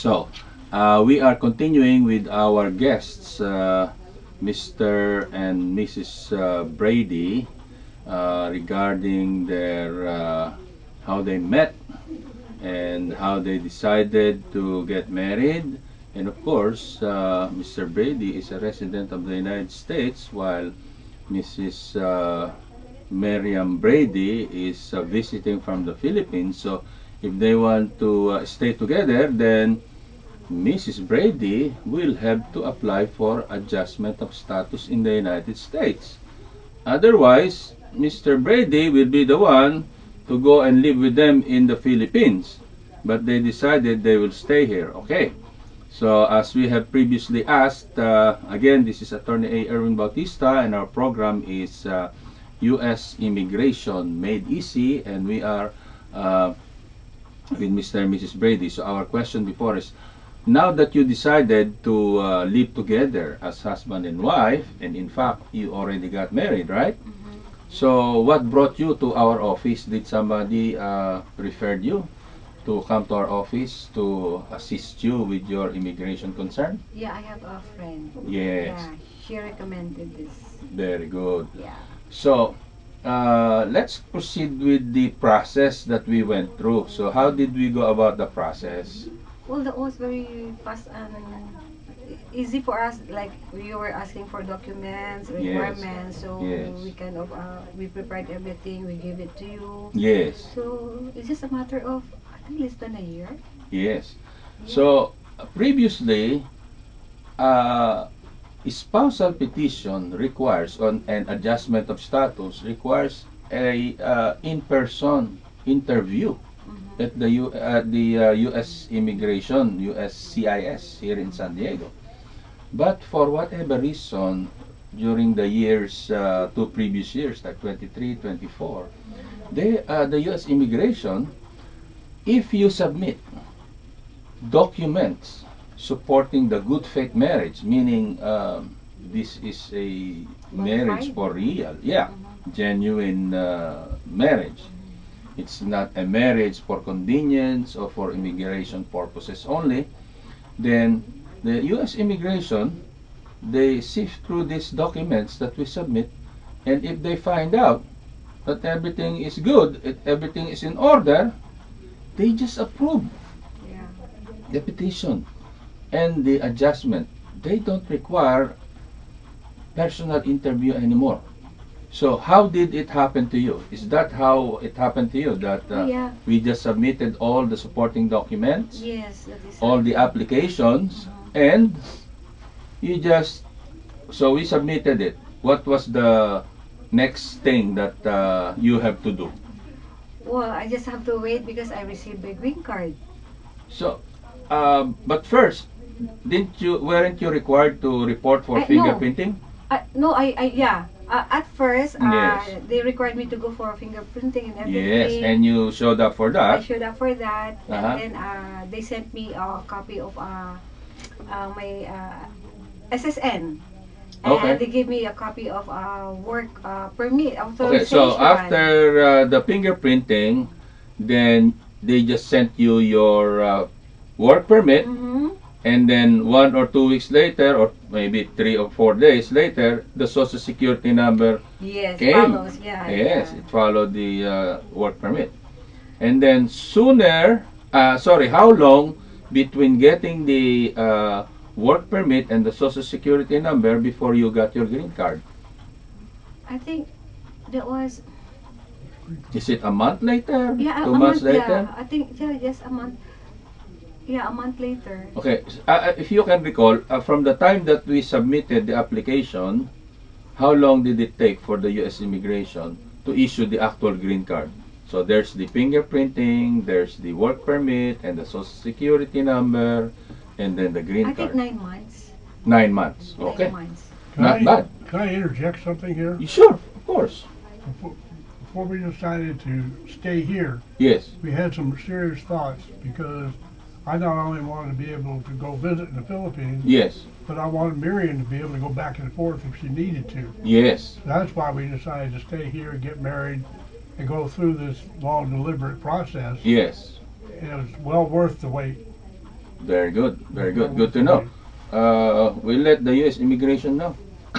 So, we are continuing with our guests, Mr. and Mrs. Brady, regarding their how they met and how they decided to get married. And of course, Mr. Brady is a resident of the United States, while Mrs. Miriam Brady is visiting from the Philippines. So, if they want to stay together, then Mrs. Brady will have to apply for adjustment of status in the United States. Otherwise, Mr. Brady will be the one to go and live with them in the Philippines. But they decided they will stay here. Okay. So, as we have previously asked, again, this is Attorney A. Erwin Bautista, and our program is U.S. Immigration Made Easy, and we are with Mr. and Mrs. Brady. So, our question before is, now that you decided to live together as husband and wife, and in fact, you already got married, right? So, what brought you to our office? Did somebody referred you to come to our office to assist you with your immigration concern? Yeah, I have a friend. Yes. Yeah, she recommended this. Very good. Yeah. So, let's proceed with the process that we went through. So, how did we go about the process? Well, that was very fast and easy for us. Like we were asking for documents, requirements, so Yes. we kind of we prepared everything. We gave it to you. Yes. So it's just a matter of I think less than a year. Yes. So, previously, spousal petition requires on an adjustment of status requires a in-person interview at the U.S. Immigration, USCIS here in San Diego. But for whatever reason, during the years, two previous years, like 23, 24, the U.S. Immigration, if you submit documents supporting the good faith marriage, meaning this is a marriage for real, genuine marriage. It's not a marriage for convenience or for immigration purposes only. Then the U.S. Immigration, they sift through these documents that we submit, and if they find out that everything is good, everything is in order, they just approve Yeah. the petition and the adjustment. They don't require personal interview anymore. So how did it happen to you? Is that how it happened to you? That Yeah. we just submitted all the supporting documents, Yes, that is all the applications, and you just, so we submitted it. What was the next thing that you have to do? Well, I just have to wait because I received a green card. So, but first, weren't you required to report for No. fingerprinting? No, yeah. At first, Yes. they required me to go for fingerprinting and everything. Yes, and you showed up for I that. showed up for that, Uh-huh. and then they sent me a copy of my SSN. And Okay. they gave me a copy of work permit, Okay, authorization. so after the fingerprinting, then they just sent you your work permit, Mm-hmm. and then 1 or 2 weeks later, or maybe 3 or 4 days later, the Social Security number Yes, came. follows, yeah. Yes, yeah. it followed the work permit. And then how long between getting the work permit and the Social Security number before you got your green card? I think that was Is it a month later? yeah, 2 a months month, later? Yeah, I think just a month. Yeah, a month later. Okay, if you can recall, from the time that we submitted the application, how long did it take for the U.S. Immigration to issue the actual green card? So there's the fingerprinting, there's the work permit, and the Social Security number, and then the green I card. think 9 months. 9 months, okay. 9 months. Not bad. Can I interject something here? Sure, of course. Before we decided to stay here, Yes, we had some serious thoughts because I not only wanted to be able to go visit in the Philippines, yes, but I wanted Miriam to be able to go back and forth if she needed to. yes. That's why we decided to stay here, get married, and go through this long, deliberate process. Yes. And it was well worth the wait. Very good. Very good. Good to know. We'll let the U.S. immigration know.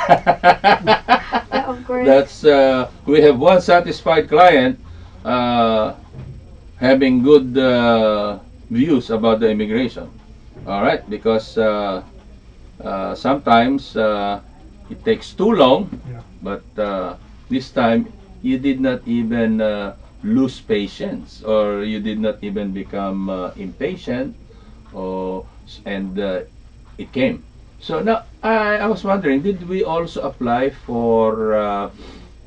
Yeah, of course. That's we have one satisfied client having good views about the immigration. All right, because sometimes it takes too long, Yeah. but this time you did not even lose patience, or you did not even become impatient, or and it came. So now I was wondering, did we also apply for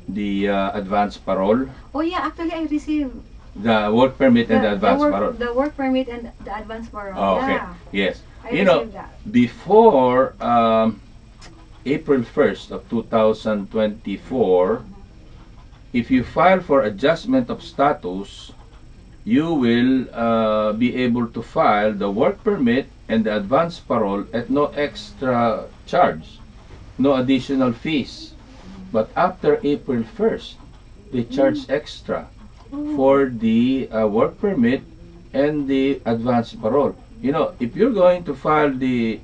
the advance parole, Oh yeah, actually I received the work permit and the advance parole? the work permit and the advance parole. Oh, okay. Yeah, Yes. I You know, received that. before April 1st of 2024, if you file for adjustment of status, you will be able to file the work permit and the advance parole at no extra charge, no additional fees. But after April 1st, they charge extra for the work permit and the advance parole. You know, if you're going to file the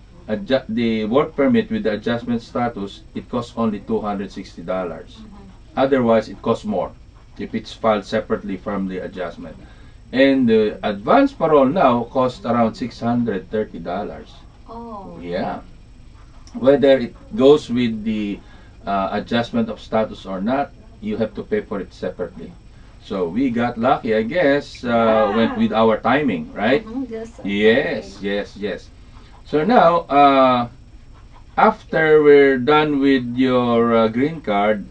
work permit with the adjustment status, it costs only $260. Otherwise, it costs more if it's filed separately from the adjustment. And the advance parole now costs around $630. Oh. Yeah. Whether it goes with the adjustment of status or not, you have to pay for it separately. So we got lucky, I guess, went with our timing, right? Just Yes, yes, yes. So now, after we're done with your green card,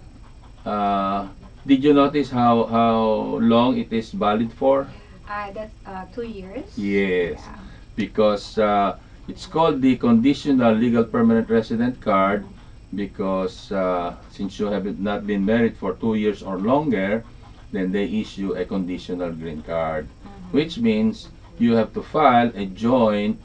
did you notice how long it is valid for? That's 2 years. Yes, Yeah. because it's called the conditional legal permanent resident card, because since you have not been married for 2 years or longer, then they issue a conditional green card, which means you have to file a joint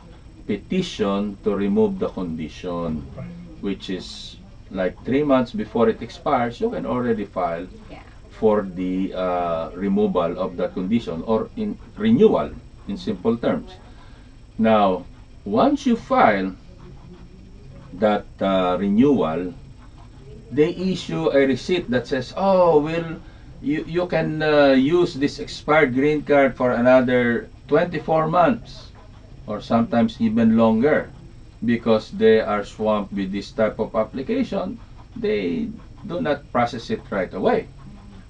petition to remove the condition, Right. which is like 3 months before it expires. You can already file Yeah. for the removal of the condition, or in renewal, in simple terms. Now, once you file that renewal, they issue a receipt that says, oh, well, you can use this expired green card for another 24 months, or sometimes even longer, because they are swamped with this type of application. They do not process it right away.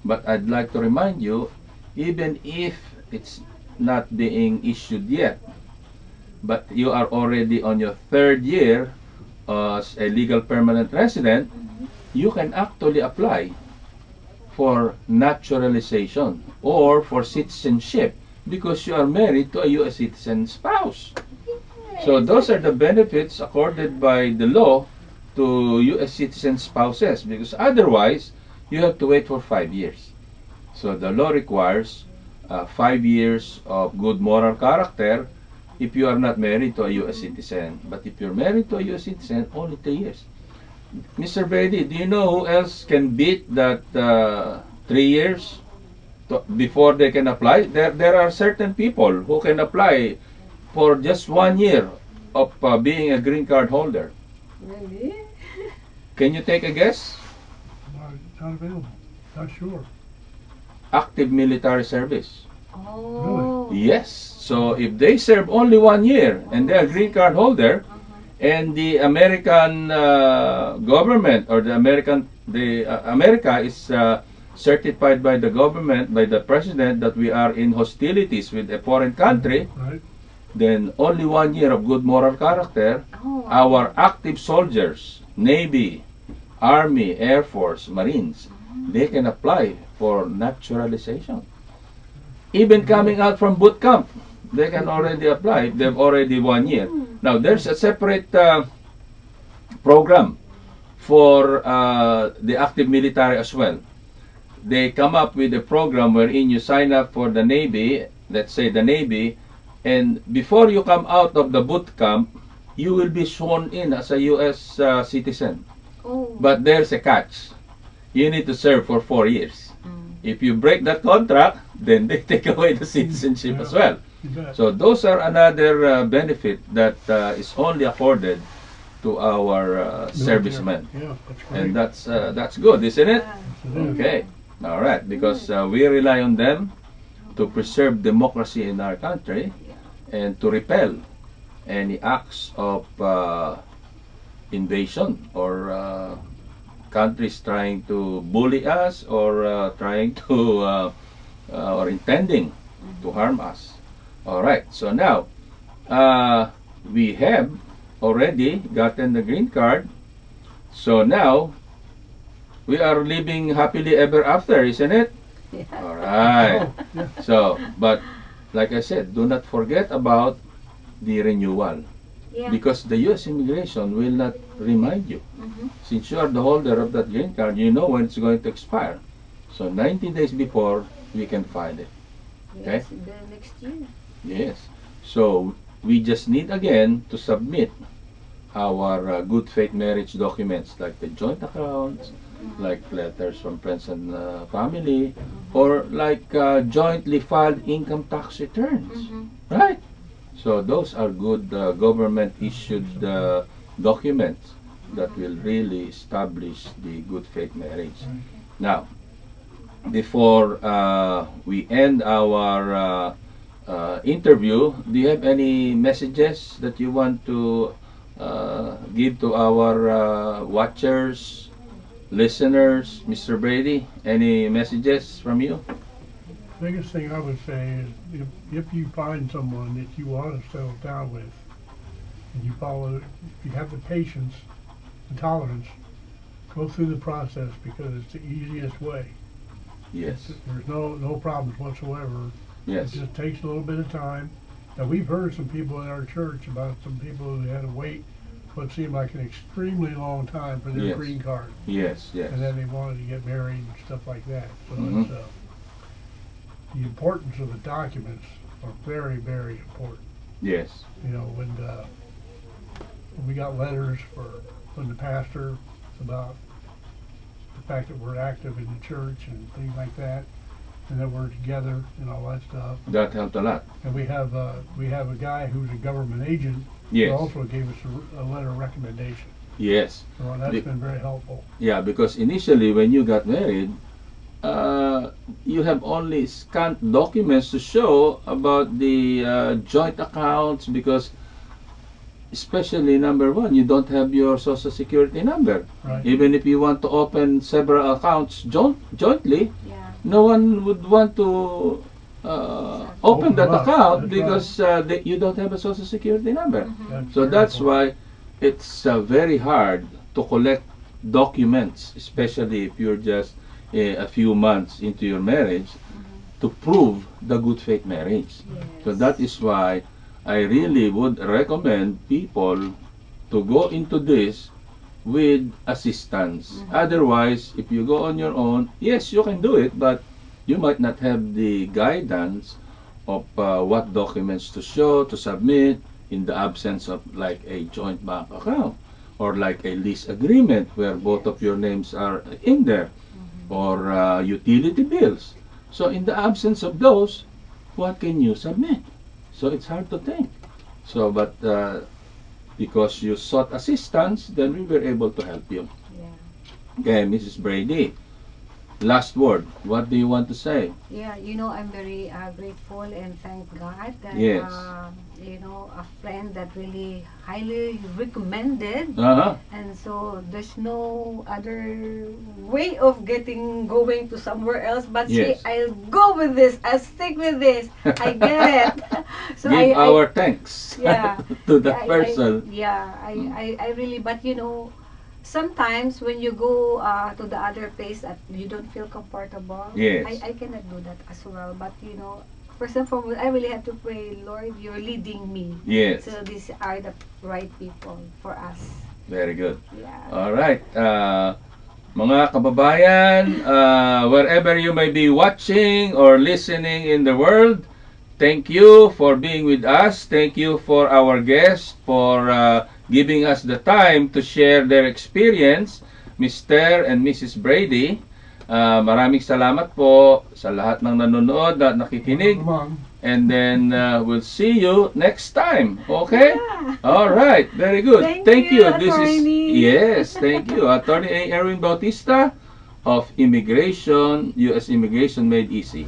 But I'd like to remind you, even if it's not being issued yet, but you are already on your 3rd year as a legal permanent resident, you can actually apply for naturalization or for citizenship, because you are married to a U.S. citizen spouse. So those are the benefits accorded by the law to U.S. citizen spouses, because otherwise you have to wait for 5 years. So the law requires 5 years of good moral character if you are not married to a U.S. citizen. But if you're married to a U.S. citizen, only 3 years. Mr. Brady, do you know who else can beat that 3 years before they can apply? There are certain people who can apply for just 1 year of being a green card holder. Really? Can you take a guess? Not available. Not sure. Active military service. Oh. Yes. So if they serve only 1 year and they are green card holder, and the American government, or the America is certified by the government, by the president, that we are in hostilities with a foreign country, Right. then only 1 year of good moral character, Oh. our active soldiers, Navy, Army, Air Force, Marines, they can apply for naturalization. Even coming out from boot camp, they can already apply. They've already 1 year. Now, there's a separate program for the active military as well. They come up with a program wherein you sign up for the Navy, let's say the Navy, and before you come out of the boot camp, you will be sworn in as a U.S. Citizen. Oh. But there's a catch. You need to serve for 4 years. If you break that contract, then they take away the citizenship as well. You bet. So those are another benefit that is only afforded to our servicemen, Yeah, that's great. and that's good, isn't it? Yeah. Yes, it is. Okay, all right, because we rely on them to preserve democracy in our country and to repel any acts of invasion or countries trying to bully us or trying to or intending to harm us. All right, so now we have already gotten the green card, so now we are living happily ever after, isn't it? Yeah. All right. Oh, yeah. So, but like I said, do not forget about the renewal, Yeah. because the U.S. immigration will not remind you. Mhm. Since you are the holder of that green card, you know when it's going to expire. So 90 days before, we can file it. Okay. Yes, the next year. Yes. So we just need again to submit our good faith marriage documents like the joint accounts, like letters from friends and family, or like jointly filed income tax returns. Mhm. Right? So those are good government issued documents that will really establish the good faith marriage. Now, before we end our interview, do you have any messages that you want to give to our watchers, listeners, Mr. Brady? Any messages from you? Biggest thing I would say is if you find someone that you want to settle down with, and you follow, if you have the patience and tolerance, go through the process because it's the easiest way. Yes. There's no problems whatsoever. Yes. It just takes a little bit of time. Now we've heard some people in our church about some people who had to wait what seemed like an extremely long time for their Yes. green card, Yes. Yes. and then they wanted to get married and stuff like that. So Mhm. it's, the importance of the documents are very, very important. Yes. You know, when we got letters from the pastor about the fact that we're active in the church and things like that, and that we're together and all that stuff. That helped a lot. And we have a guy who's a government agent who Yes. also gave us a letter of recommendation. Yes. So that's Be- been very helpful. Yeah, because initially when you got married, you have only scanned documents to show about the joint accounts, because especially number one, you don't have your social security number. Right. Even if you want to open several accounts jointly, Yeah. no one would want to open Open that them up. account That's because you don't have a social security number. Mhm. So very that's important. why it's very hard to collect documents, especially if you're just a few months into your marriage, to prove the good faith marriage. So Yes. that is why I really would recommend people to go into this with assistance. Otherwise, if you go on your own, yes, you can do it, but you might not have the guidance of what documents to show, to submit, in the absence of like a joint bank account or like a lease agreement where both of your names are in there, or utility bills. So in the absence of those, what can you submit? So it's hard to think. So, but because you sought assistance, then we were able to help you. Yeah. Okay, Mrs. Brady, last word. What do you want to say? Yeah, I'm very grateful and thank God that Yes. A friend that really highly recommended, Uh-huh. and so there's no other way of going to somewhere else but Yes. say I'll go with this, I'll stick with this, I get it. So Give I our thanks yeah to that person. I really, but sometimes when you go to the other place that you don't feel comfortable, Yes. I cannot do that as well. But first and foremost, I really have to pray, Lord, you're leading me. Yes. So these are the right people for us. Very good. Yeah. All right. Mga kababayan, wherever you may be watching or listening in the world, thank you for being with us. Thank you for our guests for giving us the time to share their experience, Mr. and Mrs. Brady. Maraming salamat po sa lahat ng nanonood at nakikinig. Come on. And then we'll see you next time. Okay? Yeah. All right. Very good. Thank you, This is Attorney. yes. Thank you, Attorney A. Erwin Bautista of Immigration, U.S. Immigration Made Easy.